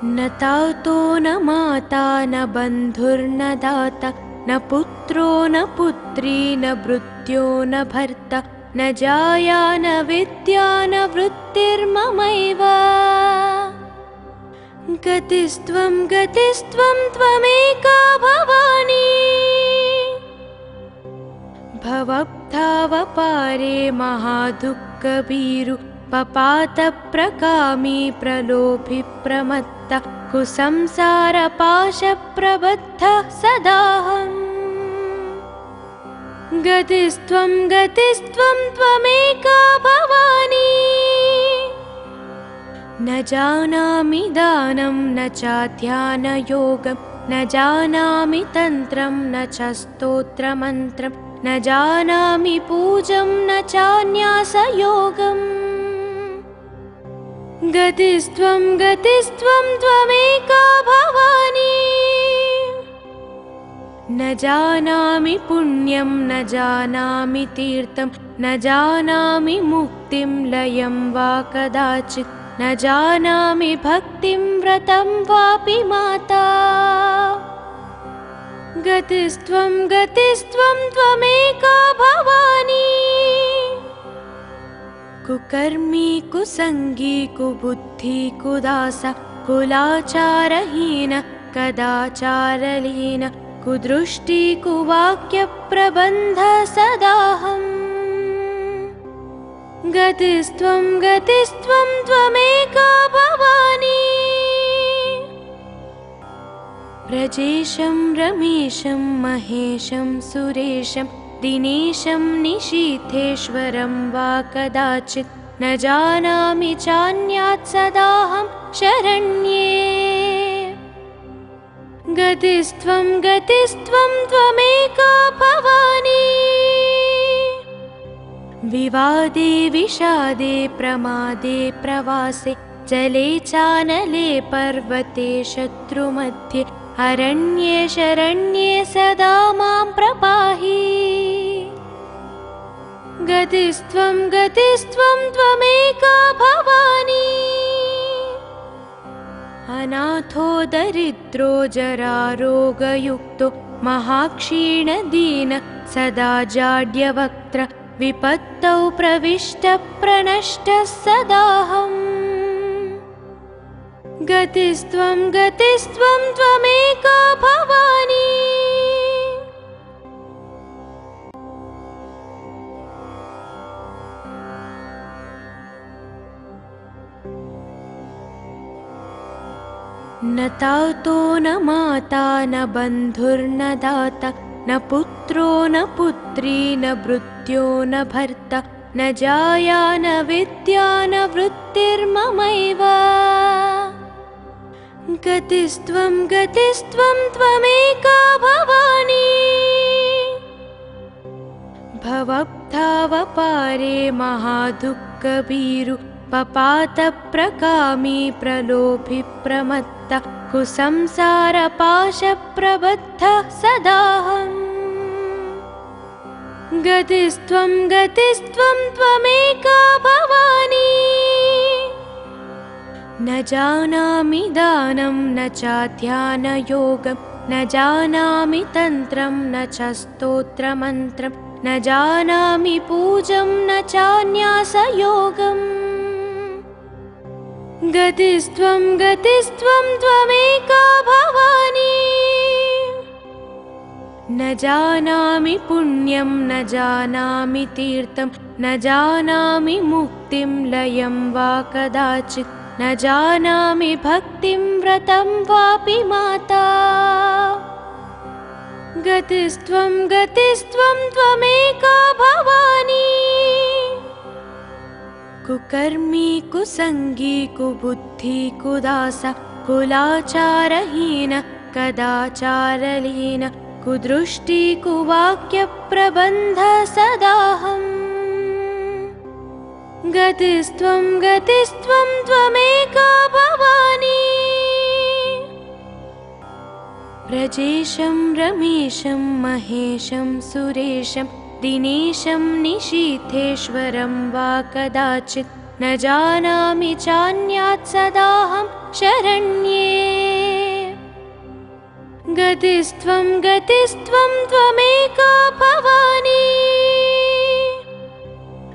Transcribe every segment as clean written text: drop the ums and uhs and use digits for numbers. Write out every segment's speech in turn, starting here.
न तातो न माता न बन्धुर्न दाता न पुत्रो न पुत्री न भृत्यो न भर्ता न जाया न विद्या न वृत्तिर्ममैव गतिस्त्वं त्वमेका भवानी भवब्धावपारे महादुःखभीरु पपातप्रकामी प्रलोभि प्रमत्तः कुसंसारपाशप्रबद्धः सदाहम् गतिस्त्वं त्वमेका भवानी न जानामि दानं न चाध्यानयोगं न जानामि तन्त्रं न च स्तोत्रमन्त्रं न जानामि पूजं न चान्यासयोगम् गतिस्त्वं त्वमेका भवानी न जानामि पुण्यं न जानामि तीर्थं न जानामि मुक्तिं लयं वा कदाचित् न जानामि भक्तिं व्रतं वापि माता गतिस्त्वं त्वमेका भवानी कुकर्मी कुसंगी कुबुद्धि कुदासा कुलाचारहीन कदाचारलीन कुदृष्टि कुवाक्यप्रबन्ध सदाहम् गतिस्त्वं त्वमेका भवानी व्रजेशं रमेशं महेशं सुरेशं दिनेशं निशीथेश्वरं वा कदाचित् न जानामि चान्यात् सदाहं शरण्ये गतिस्त्वं त्वमेका भवानी विवादे विषादे प्रमादे प्रवासे जले चानले पर्वते शत्रुमध्ये अरण्ये शरण्ये सदा मां प्रपाहि गतिस्त्वं त्वमेका भवानी अनाथो दरिद्रो जरारोगयुक्तो महाक्षीणदीन सदा जाड्यवक्त्र विपत्तौ प्रविष्टः प्रनष्टः सदाहम् गतिस्त्वं त्वमेका भवानी न तातो न माता न बन्धुर्न दाता न पुत्रो न पुत्री न भृत्यो न भर्ता न जाया न विद्या न वृत्तिर्ममैव गतिस्त्वं त्वमेका भवानी भवब्धावपारे महादुःखभीरु पपातप्रकामी प्रलोभि प्रमत्तः कुसंसारपाशप्रबद्धः सदाहम् गतिस्त्वं त्वमेका भवानी न जानामि दानं न चाध्यानयोगं न जानामि तन्त्रं न च स्तोत्रमन्त्रं न जानामि पूजं न चान्यासयोगम् गतिस्त्वं त्वमेका भवानी न जानामि पुण्यं न जानामि तीर्थं न जानामि मुक्तिं लयं वा कदाचित् न जानामि भक्तिं व्रतं वापि माता गतिस्त्वं त्वमेका भवानी कुकर्मी कुसंगी कुबुद्धि कुदासा कुलाचारहीन कदाचारलीन कुदृष्टि कुवाक्यप्रबन्ध सदाहम् गतिस्त्वं त्वमेका भवानी व्रजेशं रमेशं महेशं सुरेशं दिनेशं निशीथेश्वरं वा कदाचित् न जानामि चान्यात् सदाहं शरण्ये। गतिस्त्वं गतिस्त्वं त्वमेका भवानी।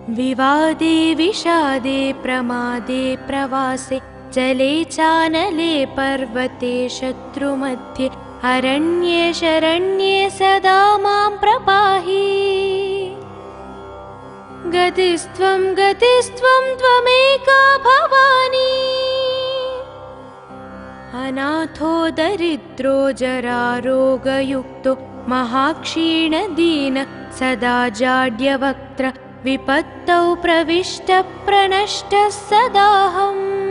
विवादे विषादे प्रमादे प्रवासे जले चानले पर्वते शत्रुमध्ये अरण्ये शरण्ये सदा मां प्रपाहि। गतिस्त्वं गतिस्त्वं त्वमेका भवानी। अनाथो दरिद्रो जरारोगयुक्तो महाक्षीणदीन सदा जाड्यवक्त्र विपत्तौ प्रविष्टप्रनष्टः सदाहम्।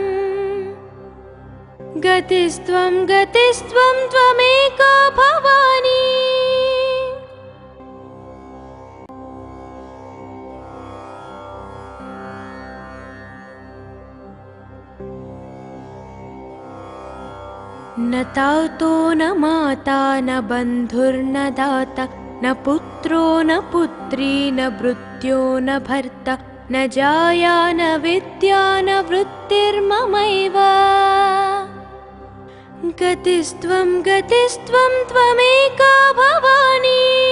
गतिस्त्वं गतिस्त्वं त्वमेका भवानी। न तातो न माता न बन्धुर्न दाता न पुत्रो न पुत्री न भृत्यो न भर्ता न जाया न विद्या न वृत्तिर्ममैव। गतिस्त्वं गतिस्त्वं त्वमेका भवानी।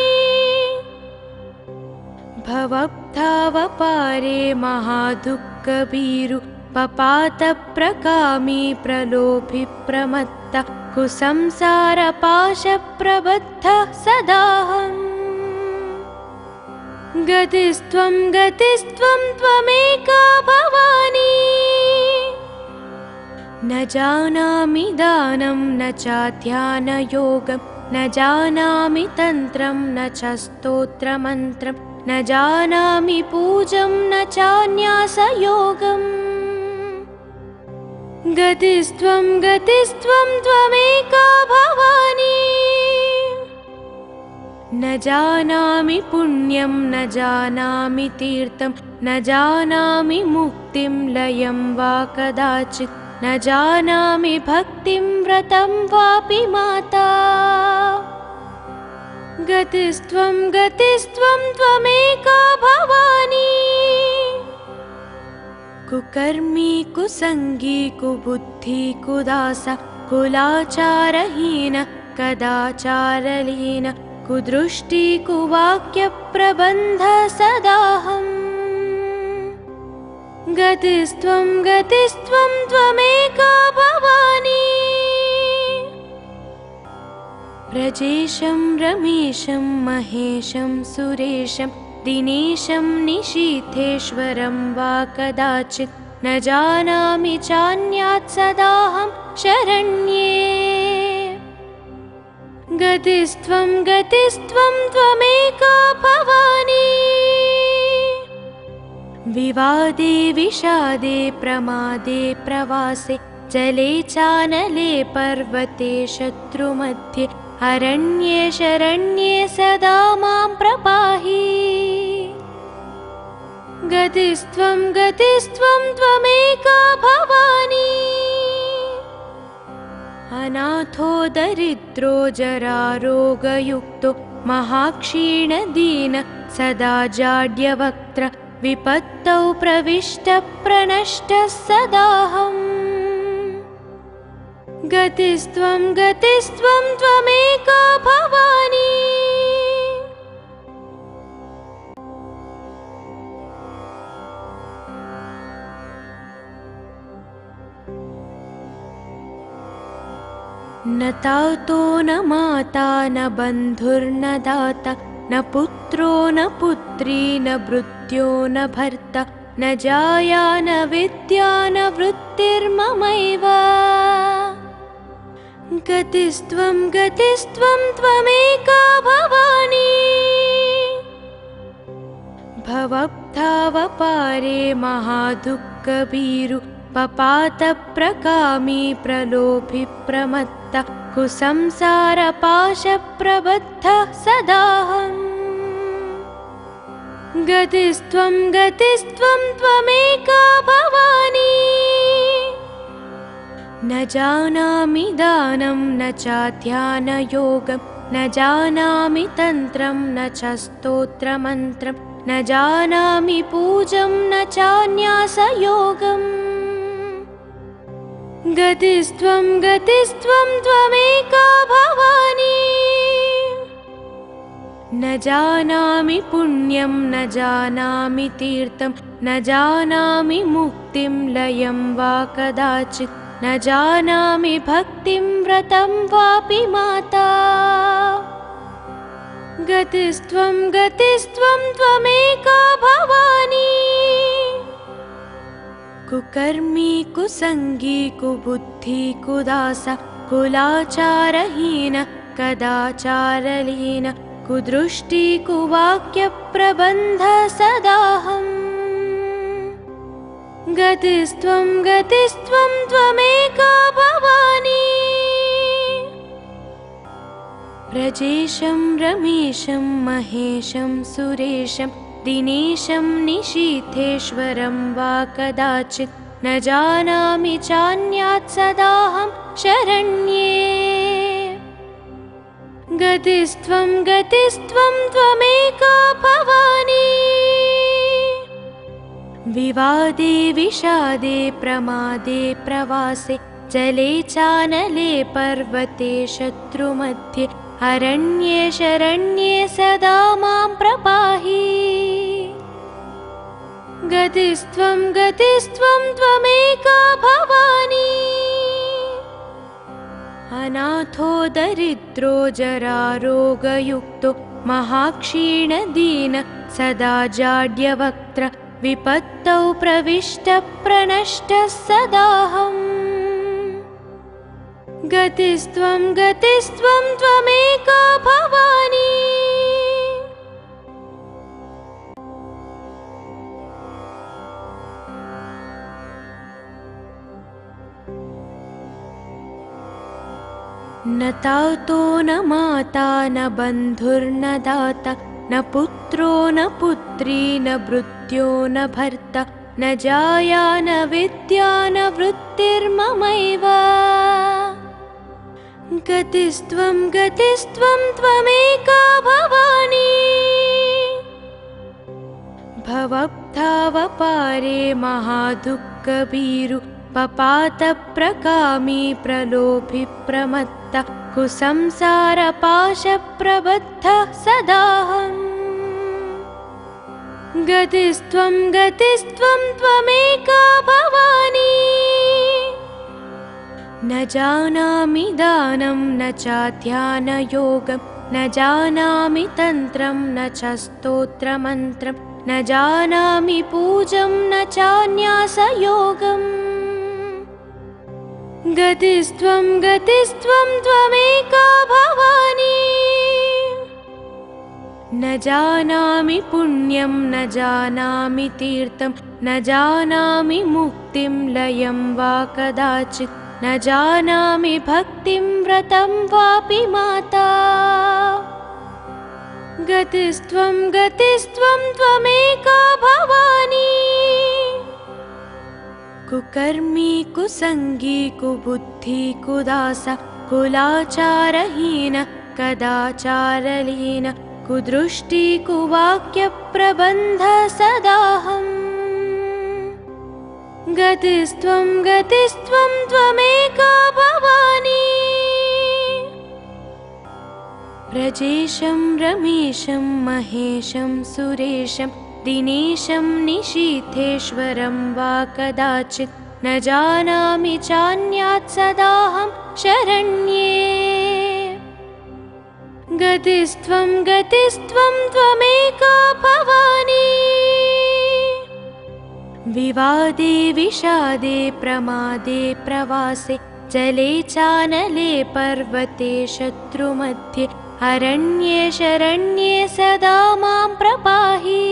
भवब्धावपारे महादुःखभीरु पपातप्रकामी प्रलोभि प्रमत्तः कुसंसारपाशप्रबद्धः सदाहम्। गतिस्त्वं गतिस्त्वं त्वमेका भवानी। न जानामि दानं न चाध्यानयोगं न जानामि तन्त्रं न च स्तोत्रमन्त्रं न जानामि पूजं न चान्यासयोगम्। गतिस्त्वं गतिस्त्वं त्वमेका भवानी। न जानामि पुण्यं न जानामि तीर्थं न जानामि मुक्तिं लयं वा कदाचित् न जानामि भक्तिं व्रतं वापि माता। गतिस्त्वं गतिस्त्वं त्वमेका भवानी। कुकर्मी कुसंगी कुबुद्धि कुदासा कुलाचारहीन कदाचारलीन कुदृष्टि कुवाक्यप्रबन्ध सदाहम्। गतिस्त्वं गतिस्त्वं त्वमेका भवानी। व्रजेशं रमेशं महेशं सुरेशं दिनेशं निशीथेश्वरं वा कदाचित् न जानामि चान्यात् सदाहं शरण्ये। गतिस्त्वं गतिस्त्वं त्वमेका भवानी। विवादे विषादे प्रमादे प्रवासे जले चानले पर्वते शत्रुमध्ये अरण्ये शरण्ये सदा मां प्रपाहि। गतिस्त्वं गतिस्त्वं त्वमेका भवानी। अनाथो दरिद्रो जरारोगयुक्तो महाक्षीणदीन सदा जाड्यवक्त्र विपत्तौ प्रविष्टप्रनष्टः सदाहम्। गतिस्त्वं गतिस्त्वं त्वमेका भवानी। न तातो न माता न बन्धुर्न दाता न पुत्रो न पुत्री न भृत्यो न भर्ता न जाया न विद्या न वृत्तिर्ममैव। गतिस्त्वं गतिस्त्वं त्वमेका भवानी। भवब्धावपारे महादुःखभीरु पपातप्रकामी प्रलोभि प्रमत्तः कुसंसारपाशप्रबद्धः सदाहम्। गतिस्त्वं गतिस्त्वं त्वमेका भवानी। न जानामि दानं न चाध्यानयोगं न जानामि तन्त्रं न च स्तोत्रमन्त्रं न जानामि पूजं न चान्यासयोगम् गतिस्त्वं गतिस्त्वं त्वमेका भवानी न जानामि पुण्यं न जानामि तीर्थं न जानामि मुक्तिं लयं वा कदाचित् न जानामि भक्तिं व्रतं वापि माता गतिस्त्वं गतिस्त्वं त्वमेका भवानी कुकर्मी कुसंगी कुबुद्धि कुदास कुलाचारहीन कदाचारलीन कुदृष्टि कुवाक्यप्रबन्ध सदाहम् गतिस्त्वं गतिस्त्वं त्वमेका भवानी व्रजेशं रमेशं महेशं सुरेशं दिनेशं निशीथेश्वरं वा कदाचित् न जानामि चान्यात् सदाहं शरण्ये गतिस्त्वं गतिस्त्वं त्वमेका भवानी विवादे विषादे प्रमादे प्रवासे जले चानले पर्वते शत्रुमध्ये अरण्ये शरण्ये सदा मां प्रपाहि गतिस्त्वं गतिस्त्वं त्वमेका भवानी अनाथो दरिद्रो जरारोगयुक्तो महाक्षीणदीन सदा जाड्यवक्त्र विपत्तौ प्रविष्टप्रनष्टः सदाहम् गतिस्त्वं गतिस्त्वं त्वमेका भवानी न तातो न माता न बन्धुर्न दाता न पुत्रो न पुत्री न भृत्यो न भर्ता न जाया न विद्या न वृत्तिर्ममैव गतिस्त्वं गतिस्त्वं त्वमेका भवानी भवब्धावपारे महादुःखभीरु पपातप्रकामी प्रलोभि प्रमत्तः कुसंसारपाशप्रबद्धः सदाहम् गतिस्त्वं गतिस्त्वं त्वमेका भवानी न जानामि दानं न चाध्यानयोगं न जानामि तन्त्रं न च स्तोत्रमन्त्रं न जानामि पूजं न चान्यासयोगम् गतिस्त्वं गतिस्त्वं त्वमेका भवानी न जानामि पुण्यं न जानामि तीर्थं न जानामि मुक्तिं लयं वा कदाचित् न जानामि भक्तिं व्रतं वापि माता गतिस्त्वं गतिस्त्वं त्वमेका भवानी कुकर्मी कुसंगी कुबुद्धि कुदास कुलाचारहीन कदाचारलीन कुदृष्टि कुवाक्यप्रबन्ध सदाहम् गतिस्त्वं गतिस्त्वं त्वमेका भवानी व्रजेशं रमेशं महेशं सुरेशं दिनेशं निशीथेश्वरं वा कदाचित् न जानामि चान्यात् सदाहं शरण्ये गतिस्त्वं गतिस्त्वं त्वमेका भवानी विवादे विषादे प्रमादे प्रवासे जले चानले पर्वते शत्रुमध्ये अरण्ये शरण्ये सदा मां प्रपाहि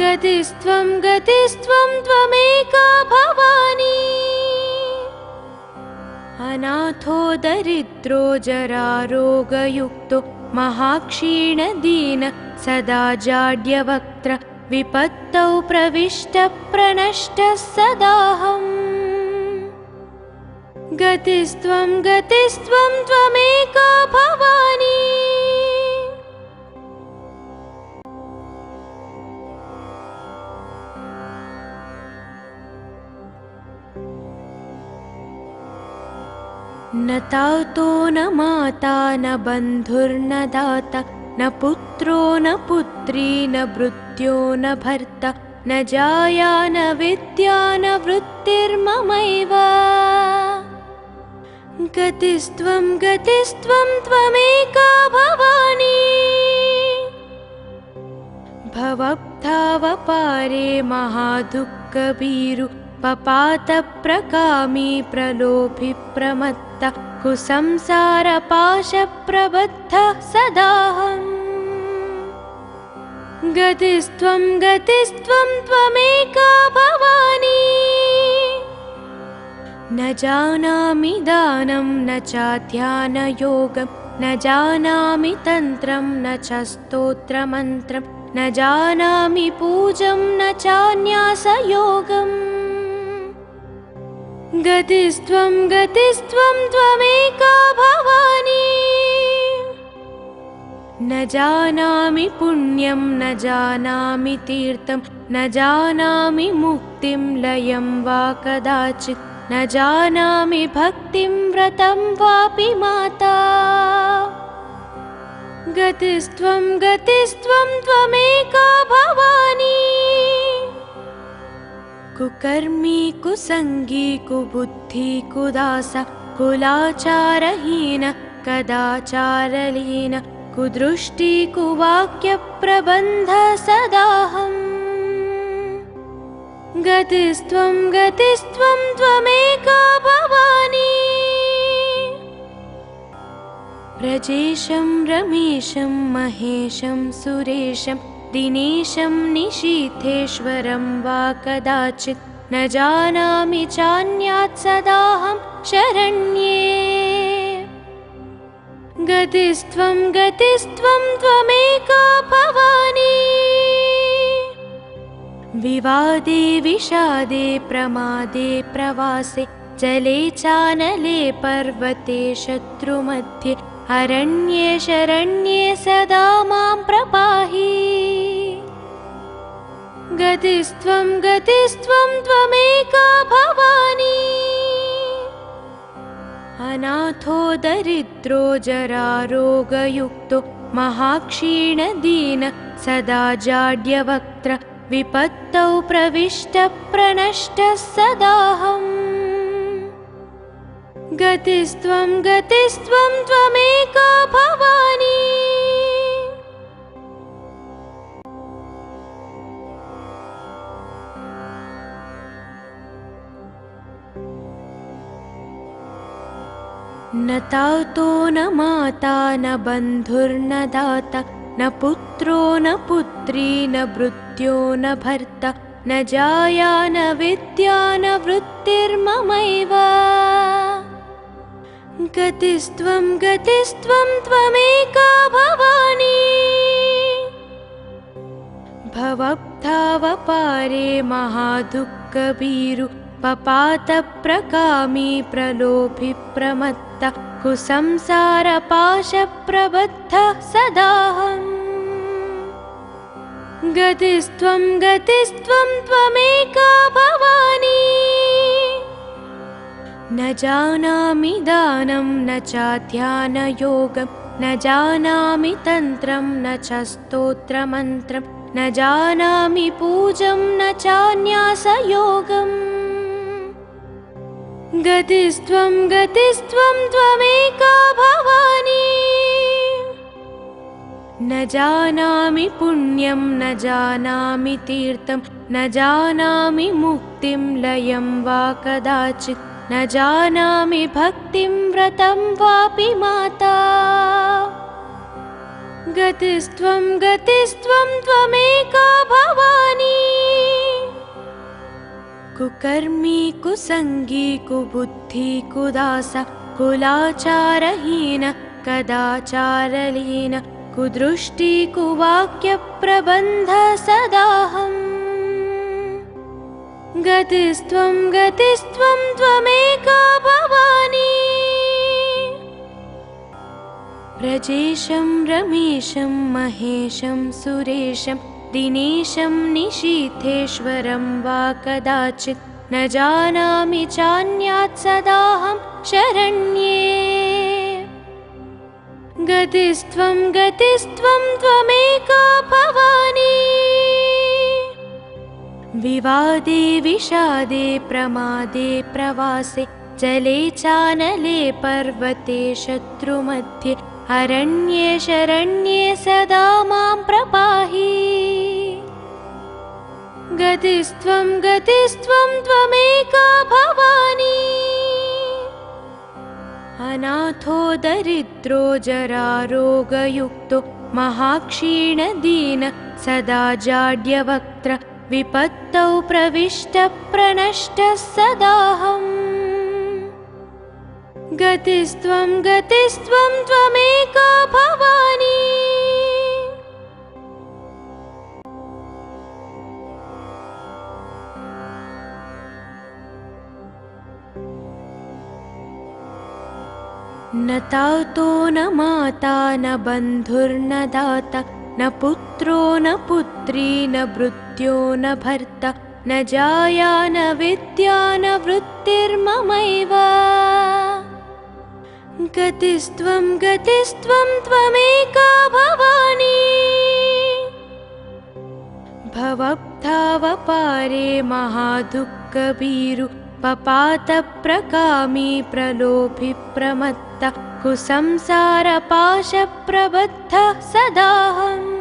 गतिस्त्वं गतिस्त्वं त्वमेका भवानी अनाथो दरिद्रो जरारोगयुक्तो महाक्षीणदीन सदा जाड्यवक्त्र विपत्तौ प्रविष्टप्रनष्टः सदाहम् गतिस्त्वं गतिस्त्वं त्वमेका भवानी न तातो न माता न बन्धुर्न दाता न पुत्रो न पुत्री न भृत्यो न भर्ता न जाया न विद्या न वृत्तिर्ममैव गतिस्त्वं त्वमेका भवानी भवब्धावपारे महादुःखभीरु पपातप्रकामी प्रलोभि प्रमत्तः कुसंसारपाशप्रबद्धः सदाहम् गतिस्त्वं त्वमेका भवानी न जानामि दानं न चाध्यानयोगं न जानामि तन्त्रं न च स्तोत्रमन्त्रं न जानामि पूजं न चान्यासयोगम् गतिस्त्वं त्वमेका भवानी न जानामि पुण्यं न जानामि तीर्थं न जानामि मुक्तिं लयं वा कदाचित् न जानामि भक्तिं व्रतं वापि माता गतिस्त्वं त्वमेका भवानी कुकर्मी कुसंगी कुबुद्धि कुदासा कुलाचारहीन कदाचारलीन कुदृष्टि कुवाक्यप्रबन्ध सदाहम् गतिस्त्वं त्वमेका भवानी व्रजेशं रमेशं महेशं सुरेशं दिनेशं निशीथेश्वरं वा कदाचित् न जानामि चान्यात् सदाहं शरण्ये गतिस्त्वं त्वमेका भवानी विवादे विषादे प्रमादे प्रवासे जले चानले पर्वते शत्रुमध्ये अरण्ये शरण्ये सदा मां प्रपाहि गतिस्त्वं त्वमेका भवानी अनाथो दरिद्रो जरारोगयुक्तो महाक्षीणदीन सदा जाड्यवक्त्र विपत्तौ प्रविष्टप्रनष्टः सदाहम् गतिस्त्वं त्वमेका भवानी न तातो न माता न बन्धुर्न दाता न पुत्रो न पुत्री न भृत्यो न भर्ता न जाया न विद्या न वृत्तिर्ममैव गतिस्त्वं त्वमेका भवानी भवब्धावपारे महादुःखभीरु पपातप्रकामी प्रलोभि प्रमत्तः कुसंसारपाशप्रबद्धः सदाहम् गतिस्त्वं त्वमेका भवानी न जानामि दानं न चाध्यानयोगं न जानामि तन्त्रं न च स्तोत्रमन्त्रं न जानामि पूजं न चान्यासयोगम् गतिस्त्वं त्वमेका भवानी न जानामि पुण्यं न जानामि तीर्थं न जानामि मुक्तिं लयं वा कदाचित् न जानामि भक्तिं व्रतं वापि माता गतिस्त्वं त्वमेका भवानी कुकर्मी कुसंगी कुबुद्धि कुदासा कुलाचारहीन कदाचारलीन कुदृष्टि कुवाक्यप्रबन्ध सदाहम् गतिस्त्वं त्वमेका भवानी व्रजेशं रमेशं महेशं सुरेशं दिनेशं निशीथेश्वरं वा कदाचित् न जानामि चान्यात् सदाहं शरण्ये। गतिस्त्वं गतिस्त्वं त्वमेका भवानी। विवादे विषादे प्रमादे प्रवासे जले चानले पर्वते शत्रुमध्ये अरण्ये शरण्ये सदा मां प्रपाहि। गतिस्त्वं गतिस्त्वं त्वमेका भवानी। अनाथो दरिद्रो जरारोगयुक्तो महाक्षीणदीन सदा जाड्यवक्त्र विपत्तौ प्रविष्टप्रनष्टः सदाहम्। गतिस्त्वं गतिस्त्वं त्वमेका भवानी। न तातो न माता न बन्धुर्न दाता न पुत्रो न पुत्री न भृत्यो न भर्ता न जाया न विद्या न वृत्तिर्ममैव। गतिस्त्वं गतिस्त्वं त्वमेका भवानी। भवब्धावपारे महादुःखभीरु पपातप्रकामी प्रलोभि प्रमत्तः कुसंसारपाशप्रबद्धः सदाहम्।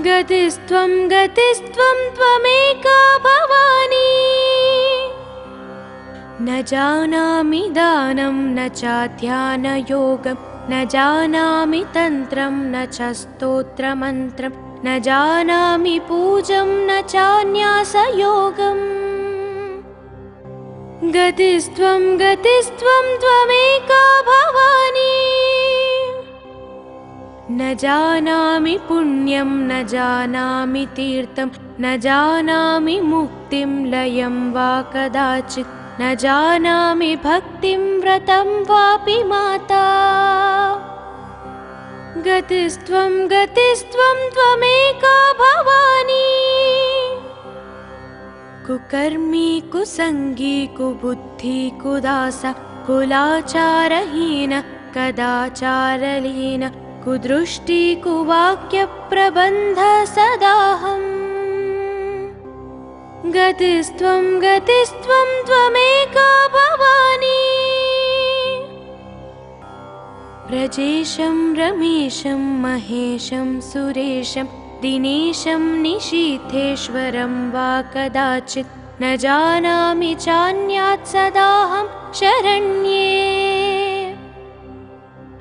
गतिस्त्वं गतिस्त्वं त्वमेका भवानी। न जानामि दानं न चाध्यानयोगं न जानामि तन्त्रं न च स्तोत्रमन्त्रं न जानामि पूजं न चान्यासयोगम्। गतिस्त्वं गतिस्त्वं त्वमेका भवानी। न जानामि पुण्यं न जानामि तीर्थं न जानामि मुक्तिं लयं वा कदाचित् न जानामि भक्तिं व्रतं वापि माता। गतिस्त्वं गतिस्त्वं त्वमेका भवानी। कुकर्मी कुसंगी कुबुद्धि कुदासा कुलाचारहीन कदाचारलीन कुदृष्टि कुवाक्यप्रबन्ध सदाहम्। गतिस्त्वं गतिस्त्वं त्वमेका भवानी। व्रजेशं रमेशं महेशं सुरेशं दिनेशं निशीथेश्वरं वा कदाचित् न जानामि चान्यात् सदाहं शरण्ये।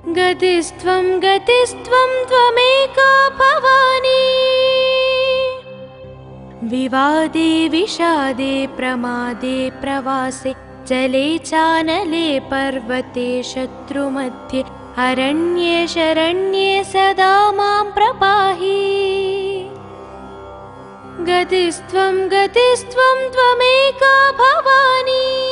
गतिस्त्वं गतिस्त्वं त्वमेका भवानी। विवादे विषादे प्रमादे प्रवासे जले चानले पर्वते शत्रुमध्ये अरण्ये शरण्ये सदा मां प्रपाहि। गतिस्त्वं गतिस्त्वं त्वमेका भवानी।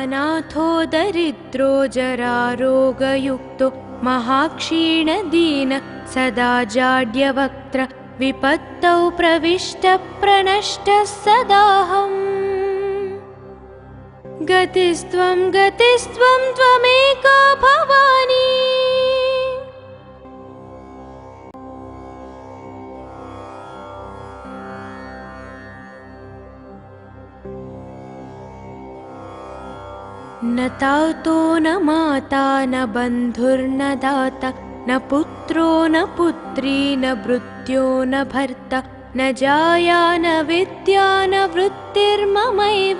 अनाथो दरिद्रो जरारोगयुक्तो महाक्षीणदीन सदा जाड्यवक्त्र विपत्तौ प्रविष्टप्रनष्टः सदाहम्। गतिस्त्वं गतिस्त्वं त्वमेका भवानी। न तातो न माता न बन्धुर्न दाता न पुत्रो न पुत्री न भृत्यो न भर्ता न जाया न विद्या न वृत्तिर्ममैव।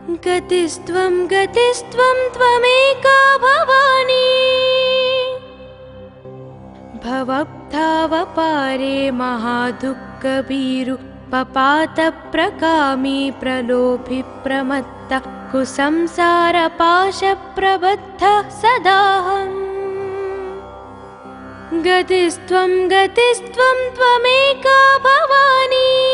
गतिस्त्वं गतिस्त्वं त्वमेका भवानी। भवब्धावपारे महादुःखभीरु पपातप्रकामी प्रलोभि प्रमत्तः कुसंसारपाशप्रबद्धः सदाहम्। गतिस्त्वं गतिस्त्वं त्वमेका भवानी।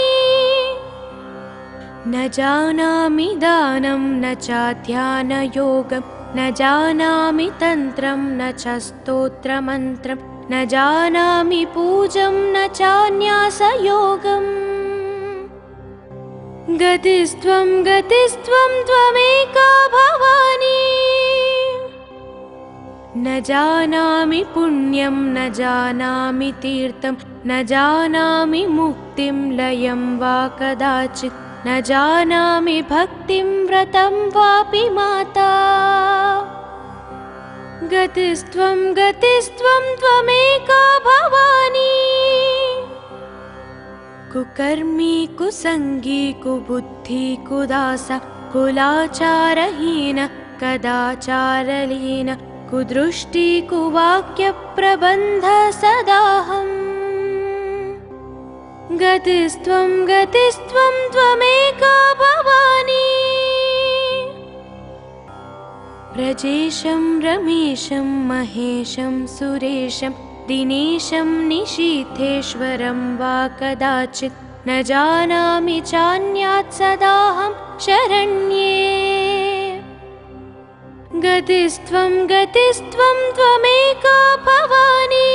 न जानामि दानं न चाध्यानयोगं न जानामि तन्त्रं न च स्तोत्रमन्त्रं न जानामि पूजं न चान्यासयोगम् गतिस्त्वं गतिस्त्वं त्वमेका भवानी न जानामि पुण्यं न जानामि तीर्थं न जानामि मुक्तिं लयं वा कदाचित् न जानामि भक्तिं व्रतं वापि माता गतिस्त्वं गतिस्त्वं त्वमेका भवानी कुकर्मी कुसंगी कुबुद्धि कुदास कुलाचारहीन कदाचारलीन कुदृष्टि कुवाक्यप्रबन्ध सदाहम् गतिस्त्वं गतिस्त्वं त्वमेका भवानी व्रजेशं रमेशं महेशं सुरेशं दिनेशं निशीथेश्वरं वा कदाचित् न जानामि चान्यात् सदाहं शरण्ये गतिस्त्वं गतिस्त्वं त्वमेका भवानी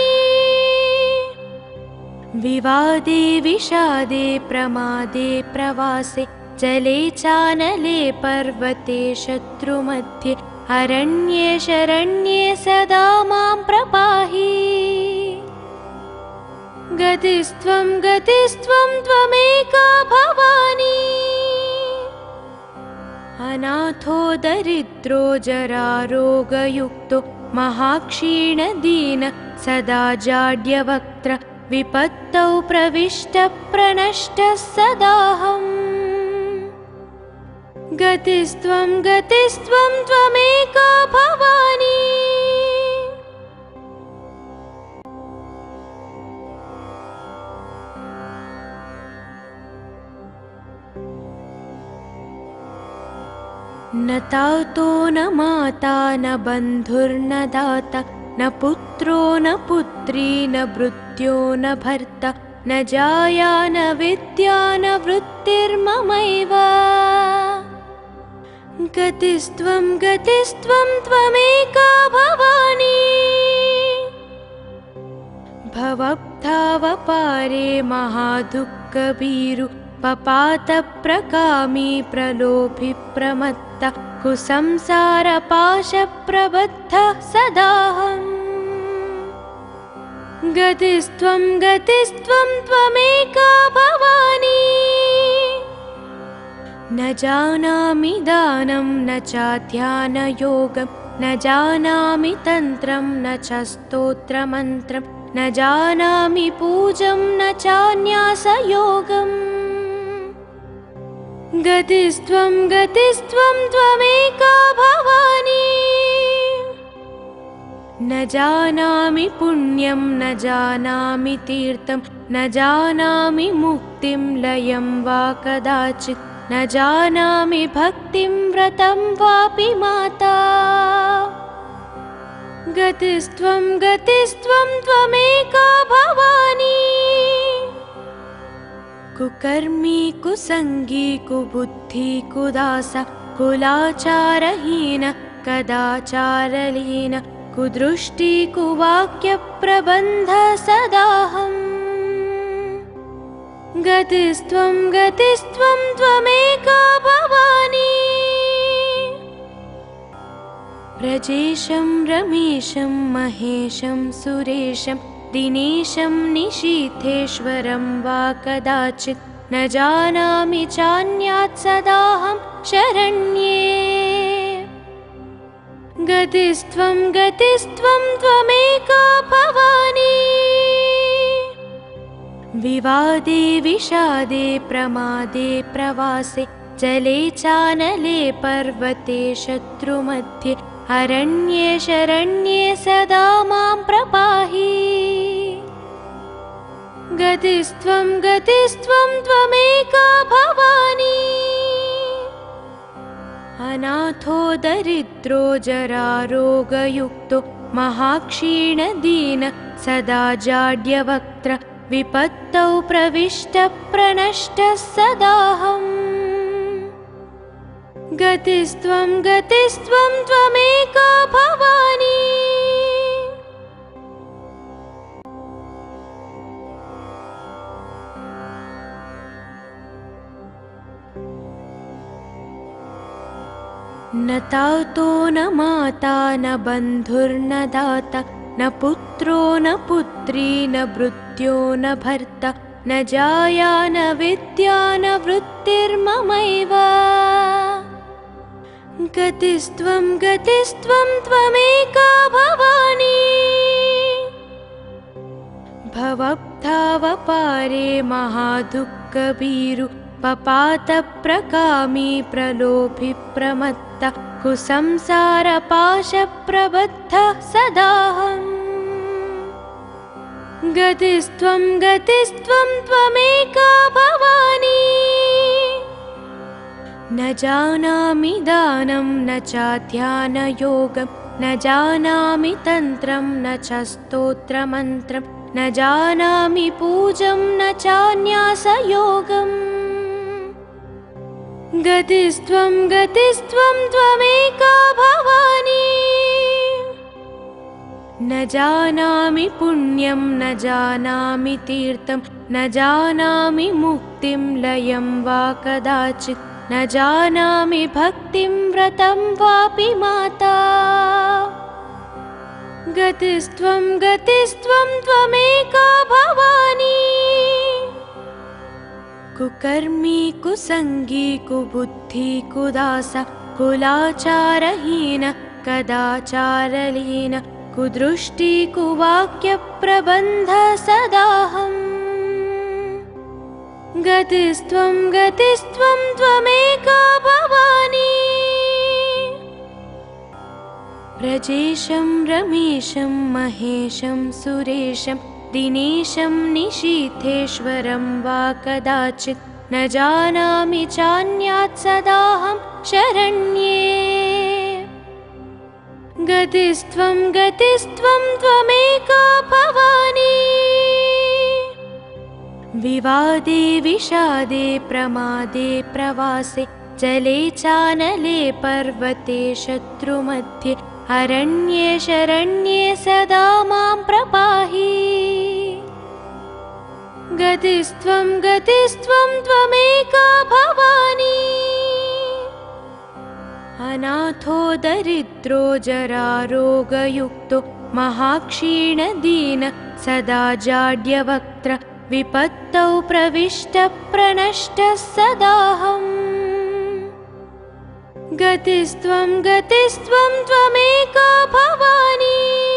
विवादे विषादे प्रमादे प्रवासे जले चानले पर्वते शत्रुमध्ये अरण्ये शरण्ये सदा मां प्रपाहि गतिस्त्वं गतिस्त्वं त्वमेका भवानी अनाथो दरिद्रो जरारोगयुक्तो महाक्षीणदीन सदा जाड्यवक्त्र विपत्तौ प्रविष्टप्रनष्टः सदाहम् गतिस्त्वं गतिस्त्वं त्वमेका भवानी न तातो न माता न बन्धुर्न दाता न पुत्रो न पुत्री न भृत्यो न भर्ता न जाया न विद्या न वृत्तिर्ममैव गतिस्त्वं गतिस्त्वं त्वमेका भवानी भवब्धावपारे महादुःखभीरु पपातप्रकामी प्रलोभि प्रमत्तः कुसंसारपाशप्रबद्धः सदाहम् गतिस्त्वं गतिस्त्वं त्वमेका भवानी न जानामि दानं न चाध्यानयोगं न जानामि तन्त्रं न च स्तोत्रमन्त्रं न जानामि पूजं न चान्यासयोगम् गतिस्त्वं गतिस्त्वं त्वमेका भवानी न जानामि पुण्यं न जानामि तीर्थं न जानामि मुक्तिं लयं वा कदाचित् न जानामि भक्तिं व्रतं वापि माता गतिस्त्वं गतिस्त्वं त्वमेका भवानी कुकर्मी कुसंगी कुबुद्धि कुदास कुलाचारहीन कदाचारलीन कुदृष्टि कुवाक्यप्रबन्ध सदाहम् गतिस्त्वं गतिस्त्वं त्वमेका भवानी व्रजेशं रमेशं महेशं सुरेशं दिनेशं निशीथेश्वरं वा कदाचित् न जानामि चान्यात् सदाहं शरण्ये गतिस्त्वं गतिस्त्वं त्वमेका भवानी विवादे विषादे प्रमादे प्रवासे जले चानले पर्वते शत्रुमध्ये अरण्ये शरण्ये सदा मां प्रपाहि गतिस्त्वं गतिस्त्वं त्वमेका भवानी अनाथो दरिद्रो जरारोगयुक्तो महाक्षीणदीन सदा जाड्यवक्त्र विपत्तौ प्रविष्टप्रनष्टः सदाहम् गतिस्त्वं गतिस्त्वं त्वमेका भवानी न तातो न माता न बन्धुर्न दाता न पुत्रो न पुत्री न भृत्यो न भर्ता न जाया न विद्या न वृत्तिर्ममैव गतिस्त्वं त्वमेका भवानी भवब्धावपारे महादुःखभीरु पपातप्रकामी प्रलोभि प्रमत्तः कुसंसारपाशप्रबद्धः सदाहम् गतिस्त्वं त्वमेका भवानी न जानामि दानं न चाध्यानयोगं न जानामि तन्त्रं न च स्तोत्रमन्त्रं न जानामि पूजं न चान्यासयोगम् गतिस्त्वं त्वमेका भवानी न जानामि पुण्यं न जानामि तीर्थं न जानामि मुक्तिं लयं वा कदाचित् न जानामि भक्तिं व्रतं वापि माता गतिस्त्वं त्वमेका भवानी कुकर्मी कुसंगी कुबुद्धि कुदासा कुलाचारहीन कदाचारलीन कुदृष्टि कुवाक्यप्रबन्ध सदाहम् गतिस्त्वं त्वमेका भवानी व्रजेशं रमेशं महेशं सुरेशं दिनेशं निशीथेश्वरं वा कदाचित् न जानामि चान्यात् सदाहं शरण्ये गतिस्त्वं त्वमेका भवानी विवादे विषादे प्रमादे प्रवासे जले चानले पर्वते शत्रुमध्ये अरण्ये शरण्ये सदा मां प्रपाहि गतिस्त्वं त्वमेका भवानी अनाथो दरिद्रो जरारोगयुक्तो महाक्षीणदीन सदा जाड्यवक्त्र विपत्तौ प्रविष्टप्रनष्टः सदाहम् गतिस्त्वं त्वमेका भवानी